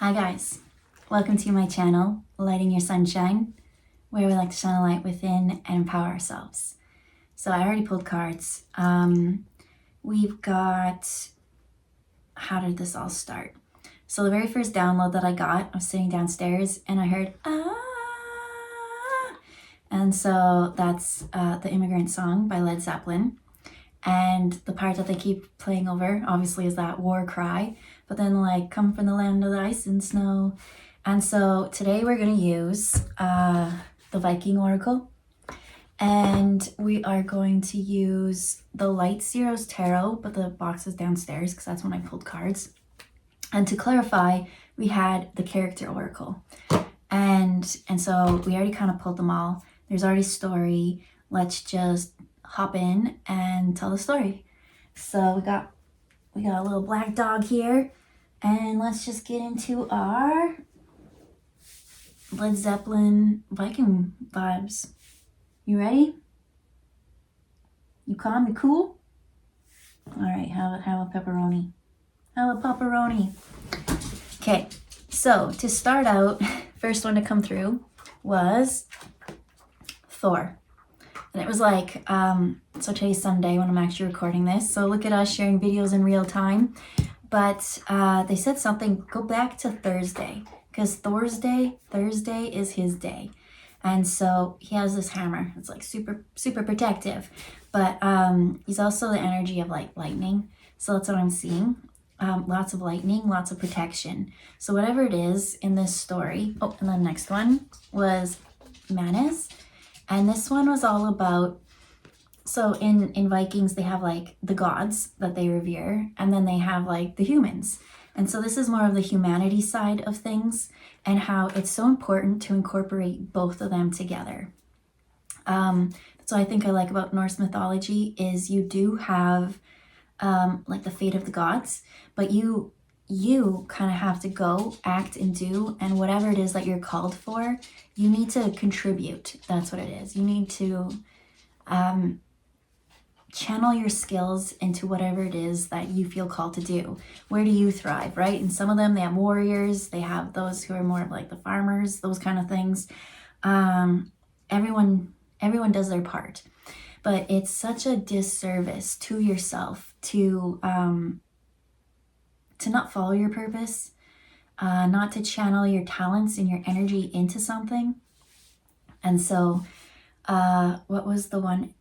Hi guys, welcome to my channel, Lighting Your Sunshine, where we like to shine a light within and empower ourselves. So I already pulled cards. We've got, how did this all start? So the very first download that I got, I was sitting downstairs and I heard, ah, and so that's the Immigrant Song by Led Zeppelin. And the part that they keep playing over, obviously, is that war cry. But then, like, come from the land of the ice and snow. And so today we're going to use the Viking Oracle. And we are going to use the Light Zeros Tarot, but the box is downstairs because that's when I pulled cards. And to clarify, we had the Character Oracle. And so we already kind of pulled them all. There's already story. Let's just hop in and tell the story. So we got a little black dog here, and let's just get into our Led Zeppelin Viking vibes. You ready? You calm? You cool? All right. How a pepperoni? How a pepperoni? Okay. So to start out, first one to come through was Thor. And it was like, so today's Sunday when I'm actually recording this. So look at us sharing videos in real time. But they said something, go back to Thursday. Because Thursday is his day. And so he has this hammer. It's like super, super protective. But he's also the energy of like lightning. So that's what I'm seeing. Lots of lightning, lots of protection. So whatever it is in this story. Oh, and the next one was Manus. And this one was all about, so in Vikings, they have like the gods that they revere, and then they have like the humans. And so this is more of the humanity side of things and how it's so important to incorporate both of them together. So I think I like about Norse mythology is you do have like the fate of the gods, but you kind of have to go, act, and do, and whatever it is that you're called for, you need to contribute. That's what it is. You need to channel your skills into whatever it is that you feel called to do. Where do you thrive, right? And some of them, they have warriors, they have those who are more of like the farmers, those kind of things. Everyone does their part, but it's such a disservice to yourself to not follow your purpose, not to channel your talents and your energy into something. And so what was the one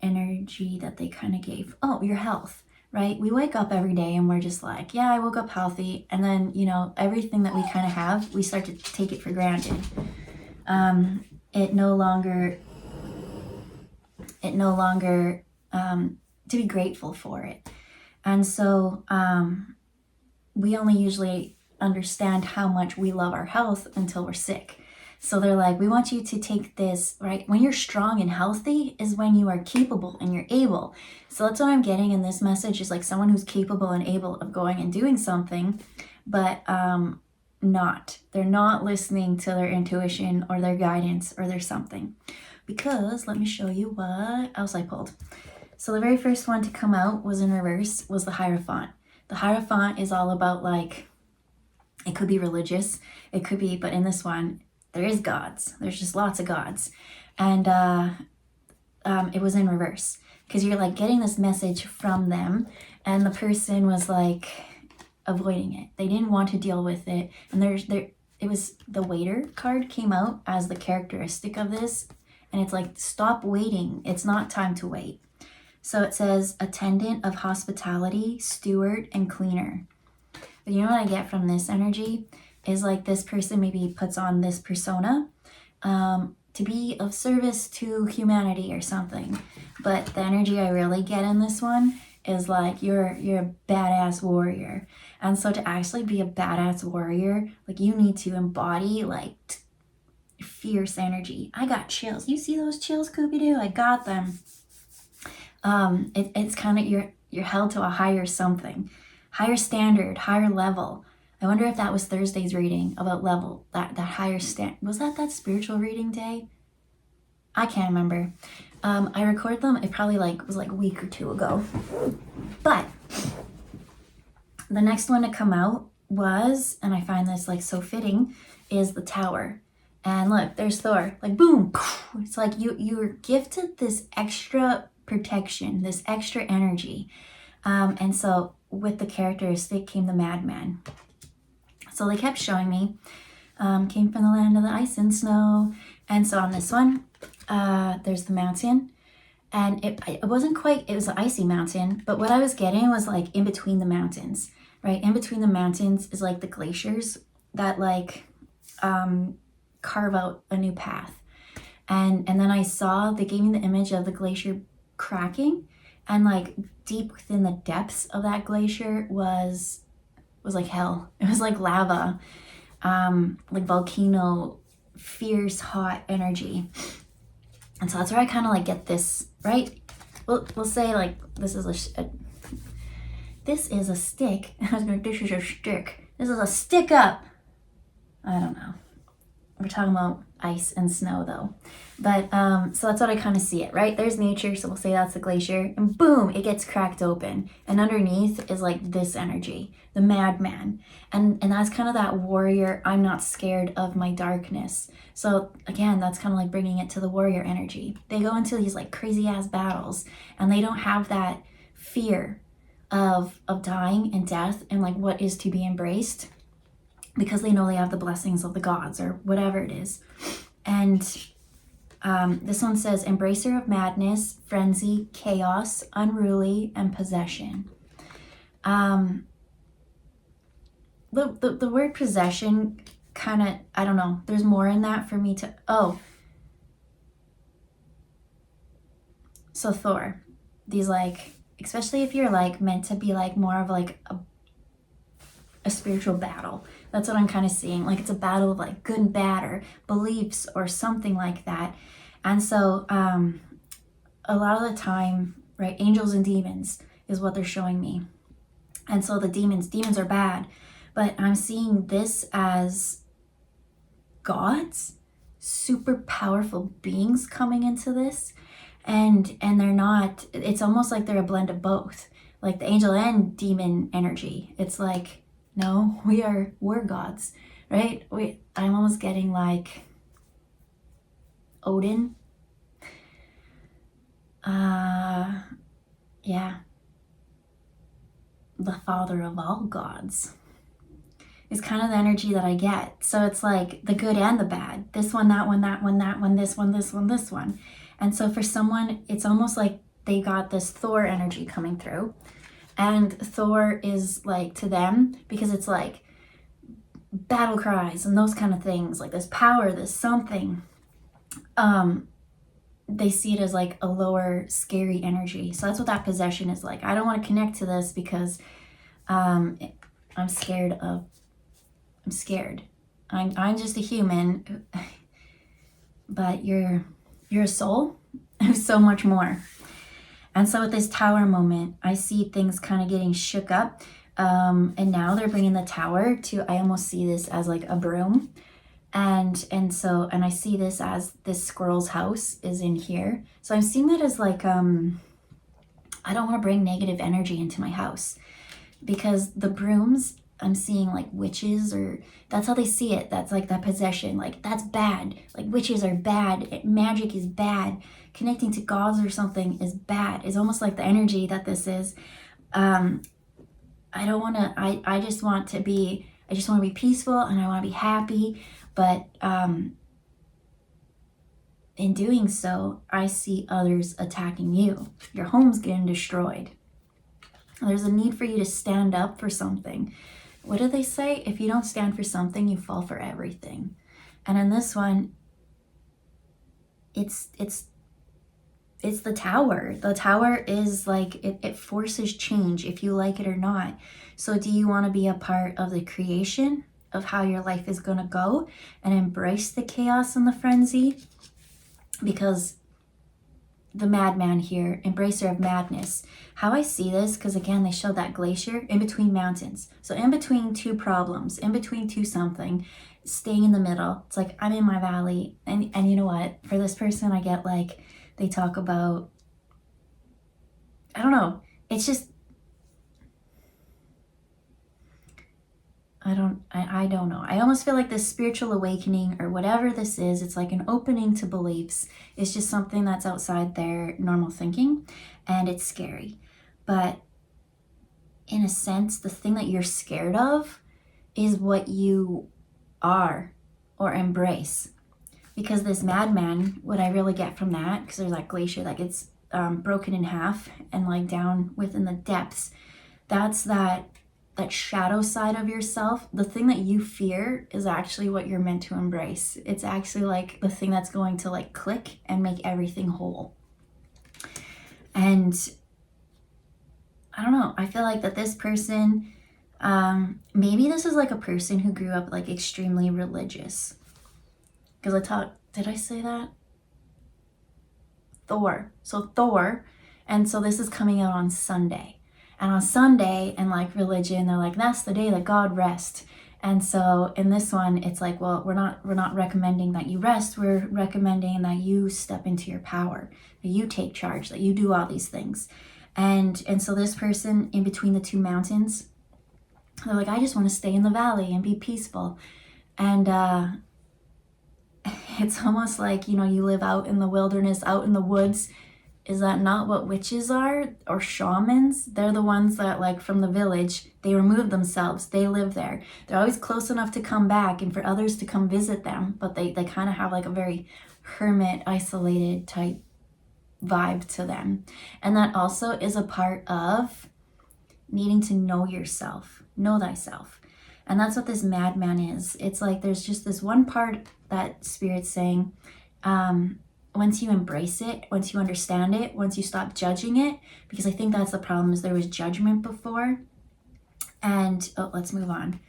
energy that they kind of gave? Oh, your health, right? We wake up every day and we're just like, yeah, I woke up healthy. And then, everything that we kind of have, we start to take it for granted. It no longer to be grateful for it. And so we only usually understand how much we love our health until we're sick. So they're like, we want you to take this, right? When you're strong and healthy is when you are capable and you're able. So that's what I'm getting in this message, is like someone who's capable and able of going and doing something, but they're not listening to their intuition or their guidance or their something. Because let me show you what else I pulled. So the very first one to come out was in reverse, was the Hierophant. The Hierophant is all about, like, it could be religious, it could be, but in this one, there is gods. There's just lots of gods. And it was in reverse because you're like getting this message from them, and the person was like avoiding it. They didn't want to deal with it. And it was the waiter card came out as the characteristic of this. And it's like, stop waiting. It's not time to wait. So it says attendant of hospitality, steward, and cleaner. But you know what I get from this energy is like this person maybe puts on this persona to be of service to humanity or something. But the energy I really get in this one is like you're a badass warrior. And so to actually be a badass warrior, like you need to embody like fierce energy. I got chills. You see those chills, Scooby-Doo? I got them. It's kind of you're held to a higher something, higher standard, higher level. I wonder if that was Thursday's reading about level, that higher stand. Was that spiritual reading day? I can't remember. I recorded them. It probably was a week or two ago. But the next one to come out was, and I find this like so fitting, is the tower. And look, there's Thor, like boom. It's like you're gifted this extra protection, this extra energy. And so with the characteristic came the madman. So they kept showing me, came from the land of the ice and snow. And so on this one, there's the mountain. And it wasn't quite, it was an icy mountain, but what I was getting was like in between the mountains, right? In between the mountains is like the glaciers that like carve out a new path. And then I saw, they gave me the image of the glacier cracking, and like deep within the depths of that glacier was like hell. It was like lava, like volcano, fierce hot energy. And so that's where I kind of like get this, right? We'll say like this is a stick. This is a stick. This is a stick up. I don't know. We're talking about ice and snow though. But so that's what I kind of see it, right? There's nature, so we'll say that's the glacier, and boom, it gets cracked open. And underneath is like this energy, the madman. And that's kind of that warrior, I'm not scared of my darkness. So again, that's kind of like bringing it to the warrior energy. They go into these like crazy ass battles, and they don't have that fear of dying and death and like what is to be embraced, because they know they have the blessings of the gods or whatever it is. And this one says, embracer of madness, frenzy, chaos, unruly, and possession. The word possession kind of, I don't know, there's more in that for me to, so Thor, these like, especially if you're like meant to be like more of like a spiritual battle. That's what I'm kind of seeing. Like it's a battle of like good and bad or beliefs or something like that. And so a lot of the time, right, angels and demons is what they're showing me. And so the demons are bad, but I'm seeing this as gods, super powerful beings coming into this. And they're not, it's almost like they're a blend of both, like the angel and demon energy. It's like, no, we're gods, right? I'm almost getting like Odin. Yeah. The father of all gods is kind of the energy that I get. So it's like the good and the bad. This one, that one, that one, that one, this one, this one, this one. And so for someone, it's almost like they got this Thor energy coming through. And Thor is like to them, because it's like battle cries and those kind of things, like this power, this something. They see it as like a lower, scary energy. So that's what that possession is like. I don't want to connect to this because I'm scared. I'm just a human, but you're a soul who's so much more. And so with this tower moment, I see things kind of getting shook up. And now they're bringing the tower to, I almost see this as like a broom. And I see this as this squirrel's house is in here. So I'm seeing that as like, I don't want to bring negative energy into my house, because the brooms, I'm seeing like witches, or that's how they see it. That's like that possession, like that's bad. Like witches are bad. Magic is bad. Connecting to gods or something is bad. It's almost like the energy that this is. I don't want to, I just want to be peaceful, and I want to be happy. But in doing so, I see others attacking you. Your home's getting destroyed. There's a need for you to stand up for something. What do they say? If you don't stand for something, you fall for everything. And in this one, it's the tower. The tower is like, it forces change if you like it or not. So do you want to be a part of the creation of how your life is going to go and embrace the chaos and the frenzy? Because the madman here, embracer of madness, how I see this, because again, they showed that glacier in between mountains. So in between two problems, in between two something, staying in the middle. It's like, I'm in my valley. And you know what? For this person, I get like, they talk about, I don't know. It's just, I don't know. I almost feel like this spiritual awakening or whatever this is, it's like an opening to beliefs. It's just something that's outside their normal thinking, and it's scary. But in a sense, the thing that you're scared of is what you are or embrace. Because this madman, what I really get from that, because there's that glacier that gets broken in half and like down within the depths, that's that shadow side of yourself. The thing that you fear is actually what you're meant to embrace. It's actually like the thing that's going to like click and make everything whole. And I don't know, I feel like that this person, maybe this is like a person who grew up like extremely religious. Because did I say that? Thor. So Thor. And so this is coming out on Sunday. And on Sunday, in like religion, they're like, that's the day that God rests. And so in this one, it's like, well, we're not recommending that you rest. We're recommending that you step into your power, that you take charge, that you do all these things. And so this person in between the two mountains, they're like, I just want to stay in the valley and be peaceful. And it's almost like, you know, you live out in the wilderness, out in the woods. Is that not what witches are, or shamans? They're the ones that, like, from the village, they remove themselves, they live there. They're always close enough to come back and for others to come visit them, but they kind of have like a very hermit, isolated type vibe to them. And that also is a part of needing to know yourself, know thyself. And that's what this madman is. It's like there's just this one part that Spirit's saying, once you embrace it, once you understand it, once you stop judging it, because I think that's the problem, is there was judgment before. And let's move on.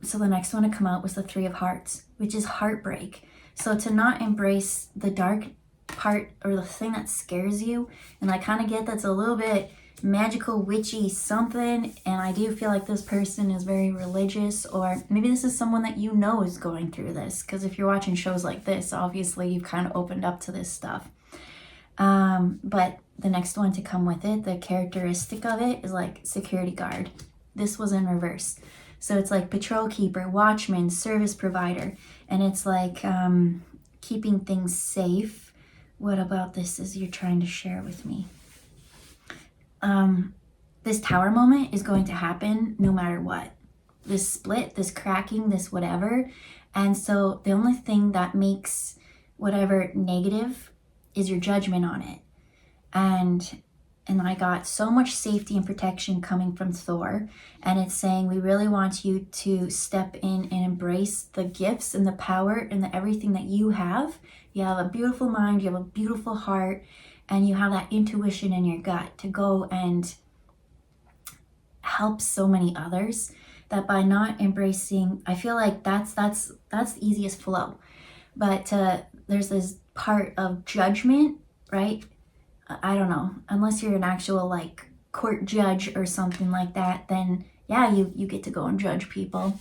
So the next one to come out was the Three of Hearts, which is heartbreak. So to not embrace the dark part or the thing that scares you, and I kind of get that's a little bit magical, witchy something, and I do feel like this person is very religious, or maybe this is someone that you know is going through this, because if you're watching shows like this, obviously you've kind of opened up to this stuff. But the next one to come with it, the characteristic of it is like security guard. This was in reverse. So it's like patrol keeper, watchman, service provider, and it's like keeping things safe. What about this is you're trying to share with me? This tower moment is going to happen no matter what. This split, this cracking, this whatever. And so the only thing that makes whatever negative is your judgment on it. And I got so much safety and protection coming from Thor. And it's saying we really want you to step in and embrace the gifts and the power and the everything that you have. You have a beautiful mind, you have a beautiful heart, and you have that intuition in your gut to go and help so many others, that by not embracing, I feel like that's the easiest flow. But there's this part of judgment, right? I don't know, unless you're an actual like court judge or something like that, then yeah, you get to go and judge people.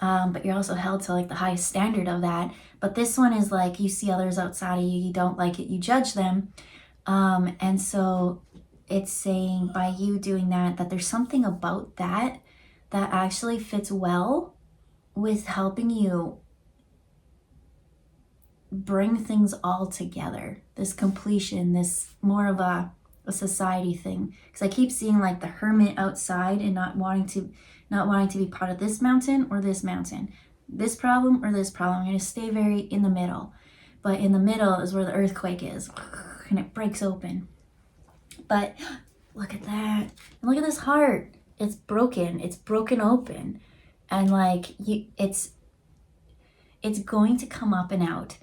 But you're also held to like the highest standard of that. But this one is like, you see others outside of you, you don't like it, you judge them. And so it's saying by you doing that there's something about that actually fits well with helping you bring things all together. This completion, this more of a society thing. Because I keep seeing like the hermit outside and not wanting to be part of this mountain or this mountain, this problem or this problem. I'm going to stay very in the middle. But in the middle is where the earthquake is. And it breaks open. But look at that. And look at this heart. It's broken. It's broken open. And like it's going to come up and out.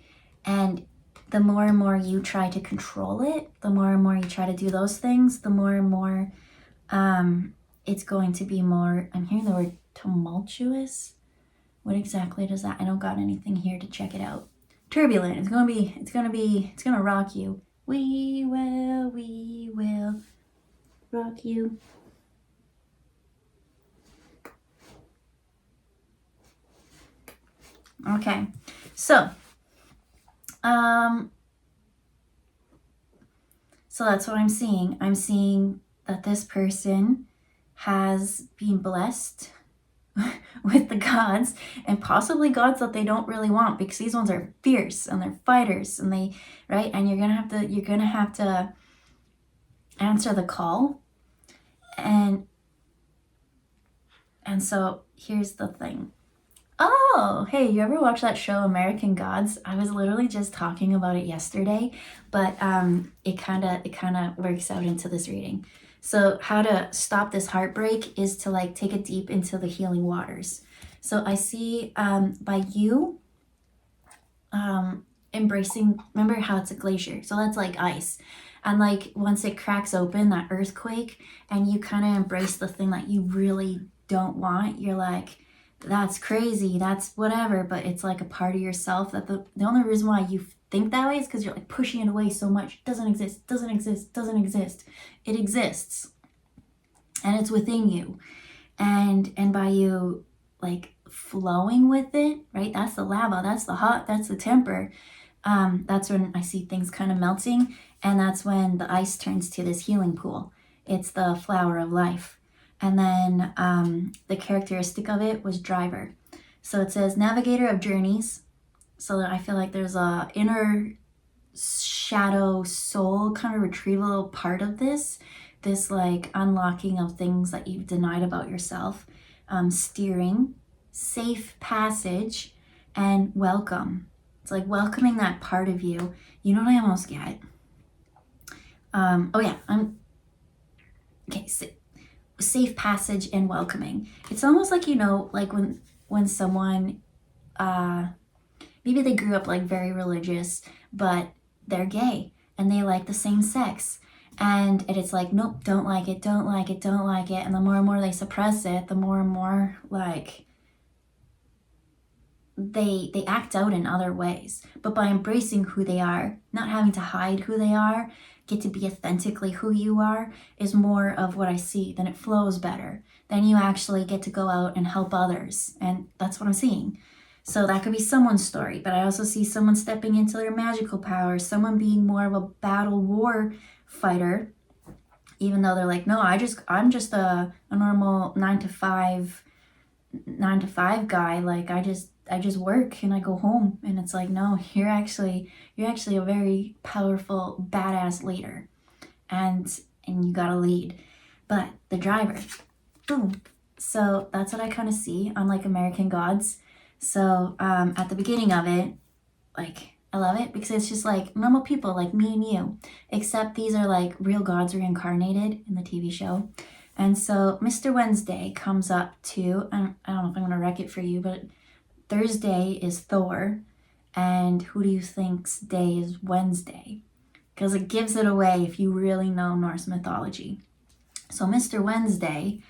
And the more and more you try to control it, the more and more you try to do those things, the more and more it's going to be more, I'm hearing the word tumultuous. What exactly does that? I don't got anything here to check it out. Turbulent. It's gonna rock you. We will rock you. Okay, so that's what I'm seeing. I'm seeing that this person has been blessed with the gods, and possibly gods that they don't really want, because these ones are fierce and they're fighters, and they, right? And you're gonna have to answer the call. And so here's the thing. Oh, hey, you ever watch that show American Gods? I was literally just talking about it yesterday, but it kind of works out into this reading. So how to stop this heartbreak is to like take it deep into the healing waters. So I see by you embracing, remember how it's a glacier, so that's like ice, and like once it cracks open, that earthquake, and you kind of embrace the thing that you really don't want, you're like, that's crazy, that's whatever, but it's like a part of yourself that the only reason why you think that way is because you're like pushing it away so much. It doesn't exist, doesn't exist, doesn't exist. It exists, and it's within you, and by you like flowing with it, right? That's the lava, that's the hot, that's the temper. That's when I see things kind of melting, and that's when the ice turns to this healing pool. It's the flower of life. And then the characteristic of it was driver. So it says navigator of journeys. So I feel like there's a inner shadow soul kind of retrieval part of this like unlocking of things that you've denied about yourself, steering, safe passage, and welcome. It's like welcoming that part of you. You know what I almost get? Oh yeah, okay. Safe passage and welcoming. It's almost like, you know, like when someone, maybe they grew up like very religious, but they're gay and they like the same sex. And it's like, nope, don't like it, don't like it, don't like it. And the more and more they suppress it, the more and more like they act out in other ways. But by embracing who they are, not having to hide who they are, get to be authentically who you are, is more of what I see. Then it flows better. Then you actually get to go out and help others. And that's what I'm seeing. So that could be someone's story, but I also see someone stepping into their magical power, someone being more of a battle war fighter, even though they're like, no, I'm just a normal 9 to 5 guy. Like I just work and I go home. And it's like, no, you're actually a very powerful, badass leader. And you gotta lead. But the driver, boom. So that's what I kind of see on like American Gods. So at the beginning of it, like I love it because it's just like normal people like me and you, except these are like real gods reincarnated in the TV show. And so Mr. Wednesday comes up to, I don't know if I'm going to wreck it for you, but Thursday is Thor. And who do you think's day is Wednesday? Because it gives it away if you really know Norse mythology. So Mr. Wednesday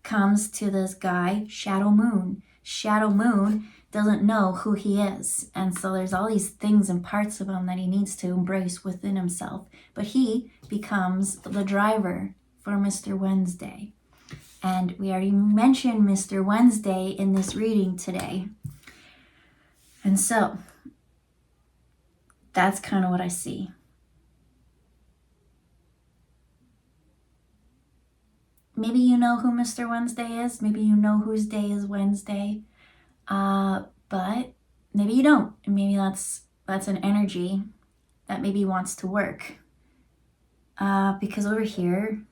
comes to this guy, Shadow Moon. Shadow Moon doesn't know who he is. And so there's all these things and parts of him that he needs to embrace within himself. But he becomes the driver for Mr. Wednesday. And we already mentioned Mr. Wednesday in this reading today. And so that's kind of what I see. Maybe you know who Mr. Wednesday is. Maybe you know whose day is Wednesday. But maybe you don't. Maybe that's an energy that maybe wants to work. Because over here,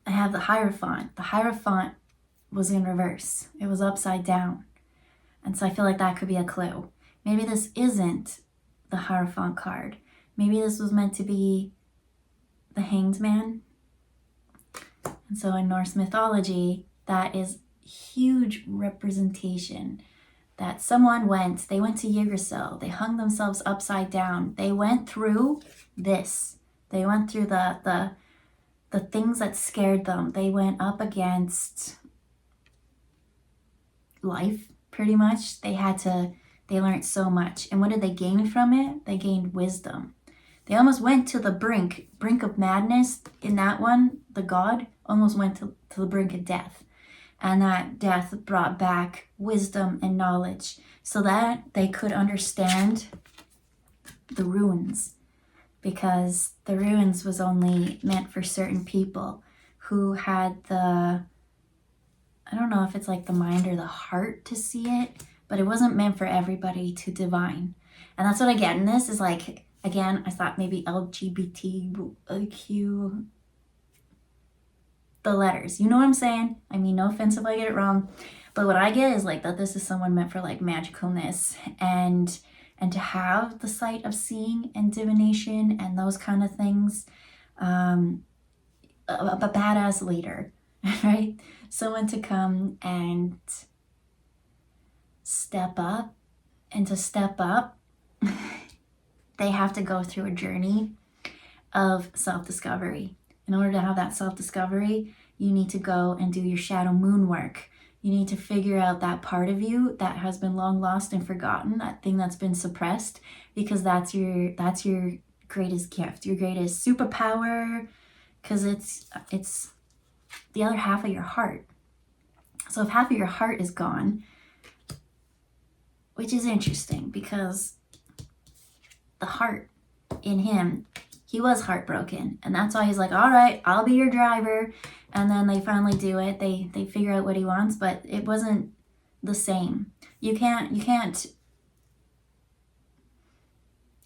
I have the Hierophant. The Hierophant was in reverse. It was upside down. And so I feel like that could be a clue. Maybe this isn't the Hierophant card. Maybe this was meant to be the Hanged Man. And so in Norse mythology, that is huge representation that someone went to Yggdrasil. They hung themselves upside down. They went through this. They went through the things that scared them. They went up against life, pretty much. They learned so much. And what did they gain from it? They gained wisdom. They almost went to the brink of madness. In that one, the god almost went to the brink of death. And that death brought back wisdom and knowledge so that they could understand the runes. Because the runes was only meant for certain people who had the I don't know if it's like the mind or the heart to see it, but it wasn't meant for everybody to divine. And that's what I get in this is like, again, I thought maybe LGBTQ, the letters. You know what I'm saying? I mean, no offense if I get it wrong. But what I get is like that this is someone meant for like magicalness and to have the sight of seeing and divination and those kind of things. A badass leader, right? Someone to come and step up. And to step up, they have to go through a journey of self-discovery. In order to have that self-discovery, you need to go and do your shadow moon work. You need to figure out that part of you that has been long lost and forgotten, that thing that's been suppressed, because that's your greatest gift, your greatest superpower, because it's the other half of your heart. So if half of your heart is gone, which is interesting because the heart in him, he was heartbroken, and that's why he's like, all right, I'll be your driver. And then they finally do it. They figure out what he wants, but it wasn't the same. You can't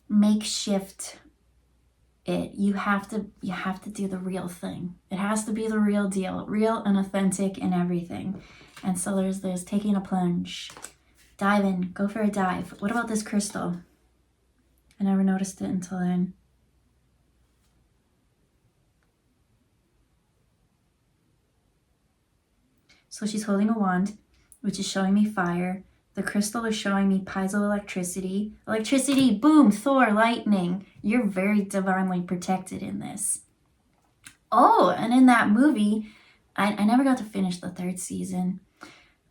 makeshift it. You have to do the real thing. It has to be the real deal, real and authentic in everything. And so there's taking a plunge, dive in, go for a dive. What about this crystal? I never noticed it until then. So she's holding a wand, which is showing me fire. The crystal is showing me piezoelectricity. Electricity, boom, Thor, lightning. You're very divinely protected in this. Oh, and in that movie, I never got to finish the 3rd season.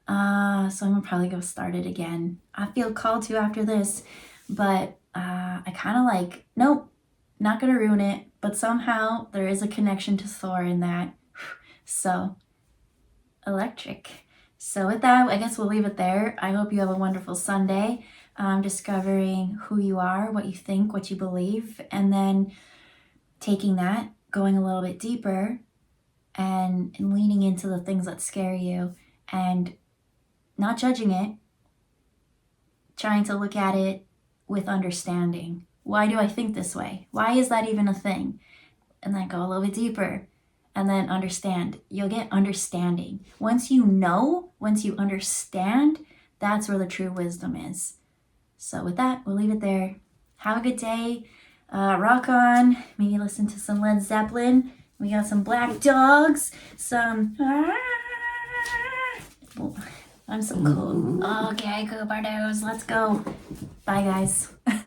So I'm gonna probably go start it again. I feel called to after this, but I kind of like, nope, not gonna ruin it. But somehow there is a connection to Thor in that. So, electric. So with that, I guess we'll leave it there. I hope you have a wonderful Sunday, discovering who you are, what you think, what you believe, and then taking that, going a little bit deeper, and leaning into the things that scare you, and not judging it, trying to look at it with understanding. Why do I think this way? Why is that even a thing? And then go a little bit deeper. And then understand. You'll get understanding. Once you know, once you understand, that's where the true wisdom is. So with that, we'll leave it there. Have a good day. Rock on. Maybe listen to some Led Zeppelin. We got some Black Dogs. Some... I'm so cold. Okay, Cooperdos. Let's go. Bye, guys.